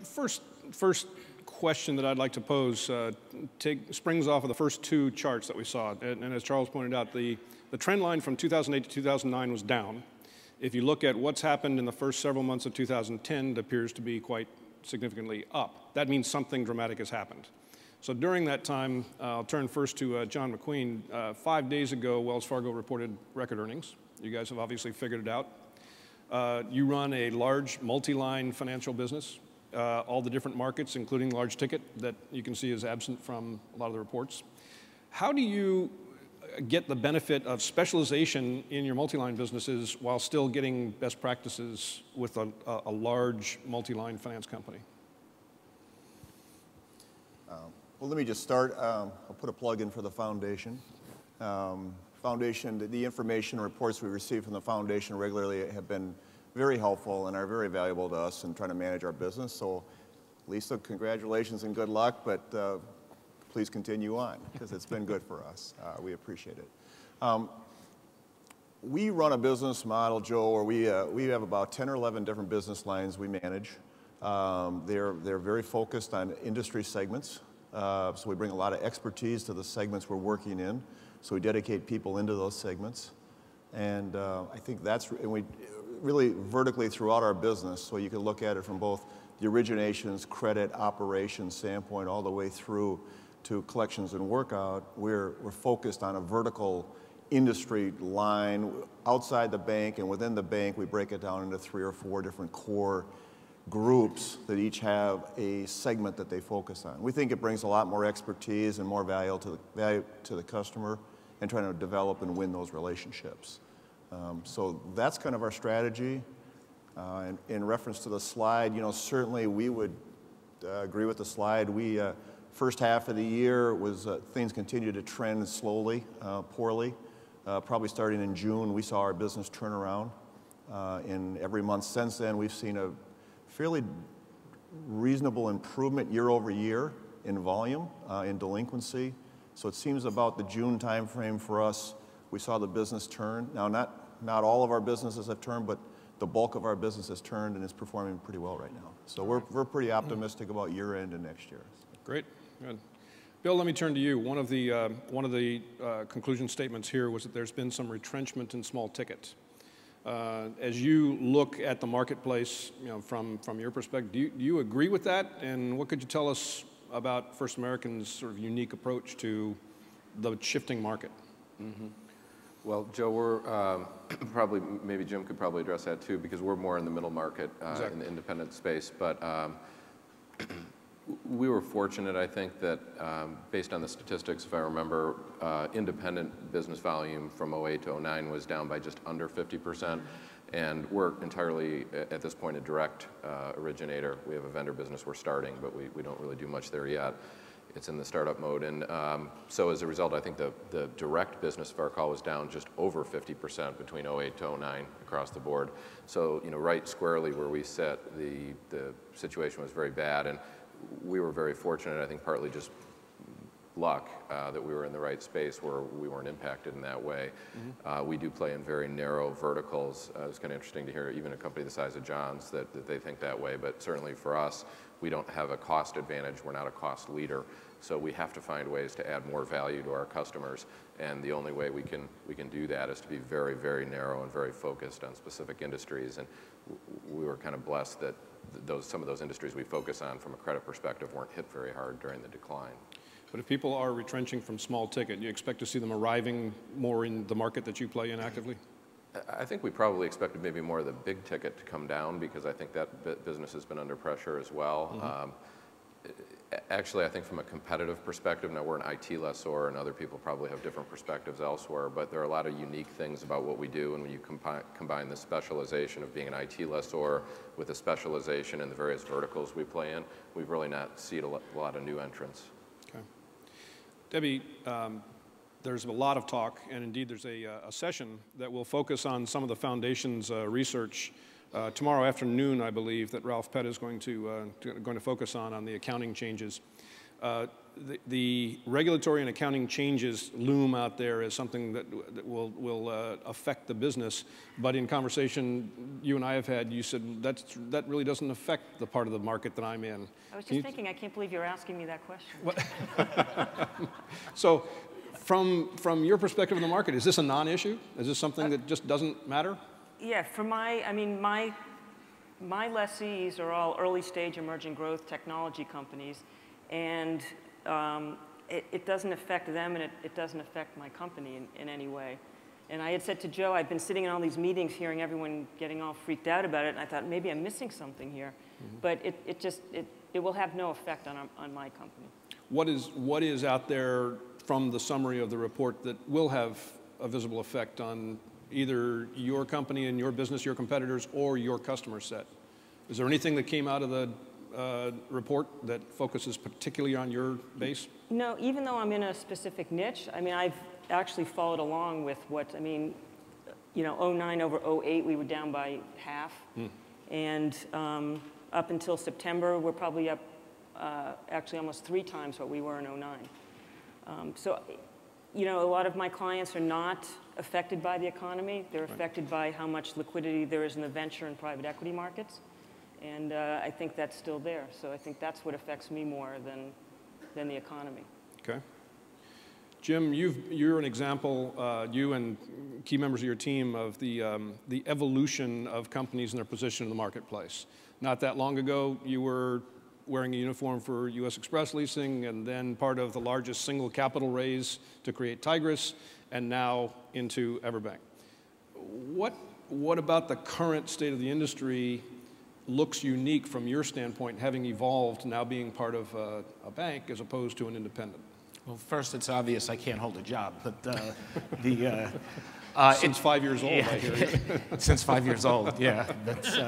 First question that I'd like to pose springs off of the first two charts that we saw. And as Charles pointed out, the trend line from 2008 to 2009 was down. If you look at what's happened in the first several months of 2010, it appears to be quite significantly up. That means something dramatic has happened. So during that time, I'll turn first to John McQueen. 5 days ago, Wells Fargo reported record earnings. You guys have obviously figured it out. You run a large multi-line financial business. All the different markets, including large ticket, that you can see is absent from a lot of the reports. How do you get the benefit of specialization in your multi-line businesses while still getting best practices with a large multi-line finance company? Well, let me just start. I'll put a plug in for the foundation. The information and reports we receive from the foundation regularly have been very helpful and are very valuable to us in trying to manage our business. So, Lisa, congratulations and good luck, but please continue on because it's been good for us. We appreciate it. We run a business model, Joe, where we have about 10 or 11 different business lines we manage. They're very focused on industry segments. So we bring a lot of expertise to the segments we're working in. So we dedicate people into those segments. And I think and we really vertically throughout our business, so you can look at it from both the originations, credit, operations standpoint, all the way through to collections and workout. We're focused on a vertical industry line outside the bank, and within the bank, we break it down into 3 or 4 different core groups that each have a segment that they focus on. We think it brings a lot more expertise and more value to the customer and trying to develop and win those relationships. So that's kind of our strategy. And in reference to the slide, certainly we would agree with the slide. First half of the year was things continued to trend slowly, poorly. Probably starting in June, we saw our business turn around. In every month since then, we've seen a fairly reasonable improvement year over year in volume, in delinquency. So it seems about the June timeframe for us, we saw the business turn. Now, not all of our businesses have turned, but the bulk of our business has turned and is performing pretty well right now. So we're pretty optimistic about year end and next year. Great. Good. Bill, let me turn to you. One of the conclusion statements here was that there's been some retrenchment in small ticket. As you look at the marketplace, from your perspective, do you agree with that? And what could you tell us about First American's sort of unique approach to the shifting market? Mm-hmm. Well, Joe, we're maybe Jim could probably address that too, because we're more in the middle market, exactly, in the independent space. But we were fortunate, I think, that based on the statistics, if I remember, independent business volume from 08 to 09 was down by just under 50%. And we're entirely, at this point, a direct originator. We have a vendor business we're starting, but we don't really do much there yet. It's in the startup mode. And so as a result, I think the direct business of our call was down just over 50% between 08 to 09 across the board. So, right squarely where we sit, the situation was very bad. And we were very fortunate, I think partly just luck, that we were in the right space where we weren't impacted in that way. Mm-hmm. We do play in very narrow verticals. It's kind of interesting to hear even a company the size of John's that they think that way, but certainly for us, we don't have a cost advantage. We're not a cost leader. So we have to find ways to add more value to our customers. And the only way we can do that is to be very, very narrow and very focused on specific industries. And we were kind of blessed that some of those industries we focus on from a credit perspective weren't hit very hard during the decline. But if people are retrenching from small ticket, do you expect to see them arriving more in the market that you play in actively? I think we probably expected maybe more of the big ticket to come down because I think that business has been under pressure as well. Mm-hmm. Actually, I think from a competitive perspective, now we're an IT lessor and other people probably have different perspectives elsewhere, but there are a lot of unique things about what we do, and when you combine the specialization of being an IT lessor with the specialization in the various verticals we play in, we've really not seen a lot of new entrants. Okay. Debbie, there's a lot of talk, and indeed there's a session that will focus on some of the foundation's research tomorrow afternoon, I believe, that Ralph Pett is going to focus on the accounting changes. the regulatory and accounting changes loom out there as something that will affect the business. But in conversation you and I have had, you said that really doesn't affect the part of the market that I'm in. I was just thinking, I can't believe you're asking me that question. So from your perspective of the market, is this a non-issue? Is this something that just doesn't matter? Yeah, my lessees are all early stage emerging growth technology companies, and it doesn't affect them, and it doesn't affect my company in any way. And I had said to Joe, I've been sitting in all these meetings hearing everyone getting all freaked out about it, and I thought maybe I'm missing something here. Mm-hmm. But it will have no effect on my company. What is out there from the summary of the report that will have a visible effect on either your company and your business, your competitors, or your customer set? Is there anything that came out of the report that focuses particularly on your base? No, even though I'm in a specific niche, I've actually followed along with '09 over '08, we were down by half. And up until September, we're probably up actually almost 3 times what we were in '09. So, a lot of my clients are not affected by the economy. They're affected by how much liquidity there is in the venture and private equity markets. And I think that's still there. So I think that's what affects me more than the economy. Okay. Jim, you're an example, you and key members of your team, of the evolution of companies and their position in the marketplace. Not that long ago, you were wearing a uniform for U.S. Express Leasing, and then part of the largest single capital raise to create Tigris, and now into EverBank. What about the current state of the industry looks unique from your standpoint, having evolved, now being part of a bank as opposed to an independent? Well, first, it's obvious I can't hold a job, but since 5 years old, I hear you. Since 5 years old, yeah. That's,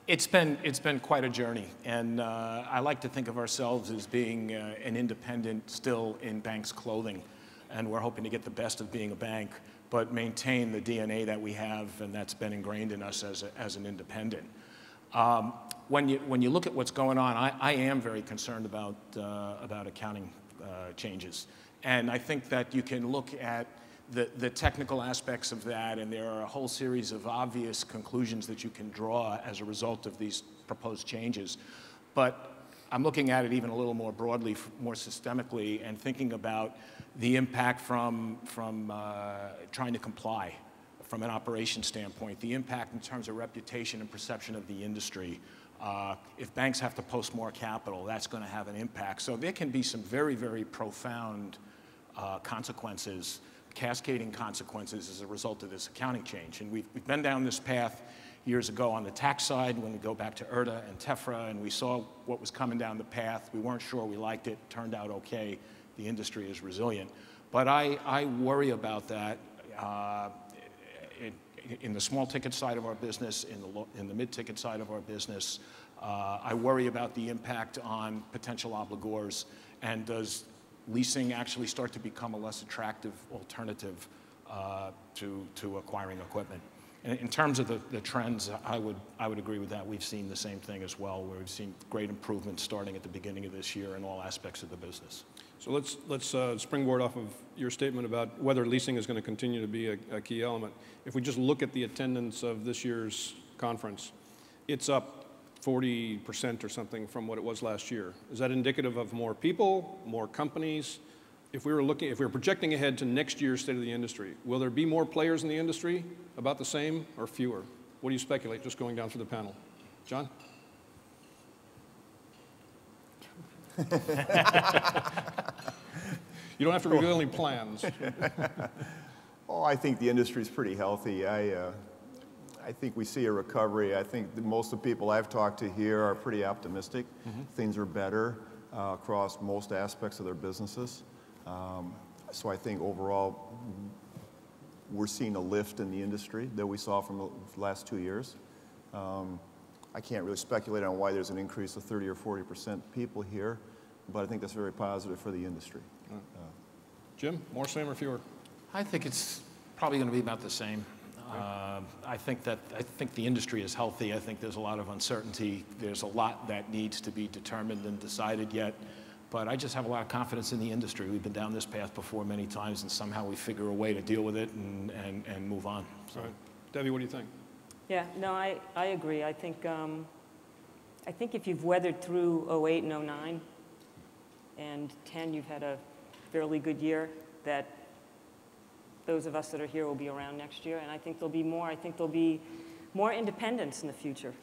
it's been quite a journey, and I like to think of ourselves as being an independent still in bank's clothing, and we're hoping to get the best of being a bank, but maintain the DNA that we have, and that's been ingrained in us as an independent. When you look at what's going on, I am very concerned about accounting changes, and I think that you can look at the technical aspects of that, and there are a whole series of obvious conclusions that you can draw as a result of these proposed changes. But I'm looking at it even a little more broadly, more systemically, and thinking about the impact from trying to comply from an operation standpoint, the impact in terms of reputation and perception of the industry. If banks have to post more capital, that's going to have an impact. So there can be some very, very profound consequences, cascading consequences as a result of this accounting change. And we've been down this path years ago on the tax side when we go back to IRTA and TEFRA, and we saw what was coming down the path. We weren't sure we liked it. Turned out okay. The industry is resilient. But I worry about that in the small ticket side of our business, in the mid-ticket side of our business. I worry about the impact on potential obligors, and does leasing actually start to become a less attractive alternative to acquiring equipment. In terms of the trends, I would agree with that. We've seen the same thing as well, where we've seen great improvements starting at the beginning of this year in all aspects of the business. So let's springboard off of your statement about whether leasing is going to continue to be a key element. If we just look at the attendance of this year's conference, it's up 40% or something from what it was last year. Is that indicative of more people, more companies? If we were projecting ahead to next year's state of the industry, will there be more players in the industry, about the same, or fewer? What do you speculate, just going down through the panel? John? You don't have to reveal any plans. Oh, I think the industry is pretty healthy. I think we see a recovery. I think most of the people I've talked to here are pretty optimistic. Mm-hmm. Things are better across most aspects of their businesses. So I think overall, we're seeing a lift in the industry that we saw from the last 2 years. I can't really speculate on why there's an increase of 30 or 40% people here, but I think that's very positive for the industry. Jim, more, same, or fewer? I think it's probably going to be about the same. I think the industry is healthy. I think there's a lot of uncertainty. There's a lot that needs to be determined and decided yet. But I just have a lot of confidence in the industry. We've been down this path before many times, and somehow we figure a way to deal with it and move on. So. All right. Debbie, what do you think? Yeah, no, I agree. I think if you've weathered through 08 and 09, and 10, you've had a fairly good year, that those of us that are here will be around next year, and I think there'll be more independence in the future.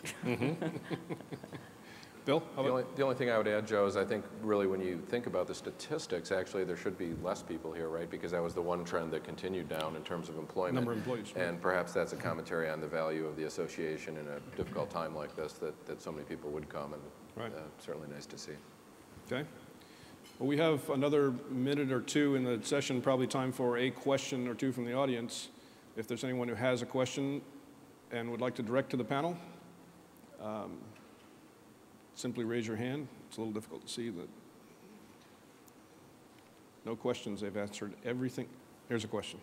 Bill? The only thing I would add, Joe, is I think really when you think about the statistics, actually there should be less people here, right? Because that was the one trend that continued down in terms of employment. Number of employees. Right. And perhaps that's a commentary on the value of the association in a difficult time like this, that so many people would come, and Right. Certainly nice to see. Okay. Well, we have another minute or two in the session, probably time for a question or two from the audience. If there's anyone who has a question and would like to direct to the panel, simply raise your hand. It's a little difficult to see that. No questions. They've answered everything. Here's a question.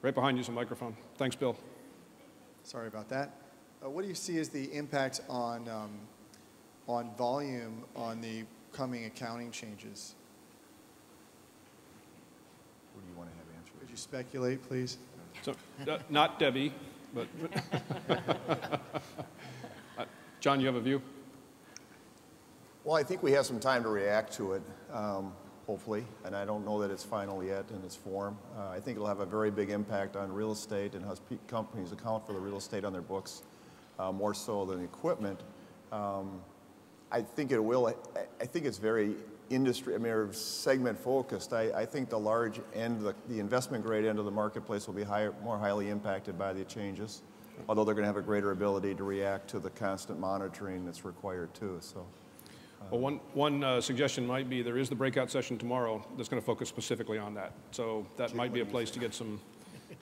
Right behind you is a microphone. Thanks, Bill. Sorry about that. What do you see as the impact on volume on the coming accounting changes? Who do you want to have answer? Could you speculate, please? So, not Debbie, but John, you have a view? Well, I think we have some time to react to it, hopefully, and I don't know that it's final yet in its form. I think it'll have a very big impact on real estate and how companies account for the real estate on their books, more so than equipment. I think it will. I think it's very industry, or segment focused. I think the large end, the investment grade end of the marketplace will be more highly impacted by the changes, although they're going to have a greater ability to react to the constant monitoring that's required too. So. Well, one suggestion might be there is the breakout session tomorrow that's going to focus specifically on that. So that might be a place to get some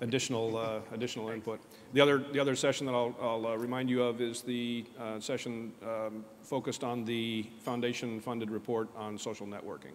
additional input. The other session that I'll remind you of is the session focused on the foundation-funded report on social networking.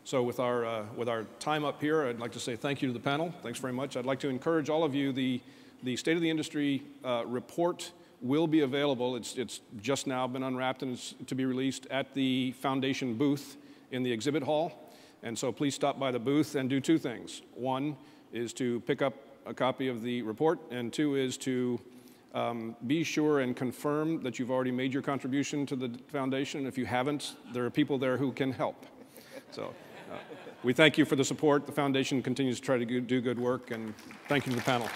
So with our time up here, I'd like to say thank you to the panel. Thanks very much. I'd like to encourage all of you. The State of the Industry report will be available. It's just now been unwrapped and it's to be released at the foundation booth in the exhibit hall. And so please stop by the booth and do two things. One is to pick up a copy of the report, and two is to be sure and confirm that you've already made your contribution to the foundation. If you haven't, there are people there who can help. So we thank you for the support. The foundation continues to try to do good work, and thank you to the panel.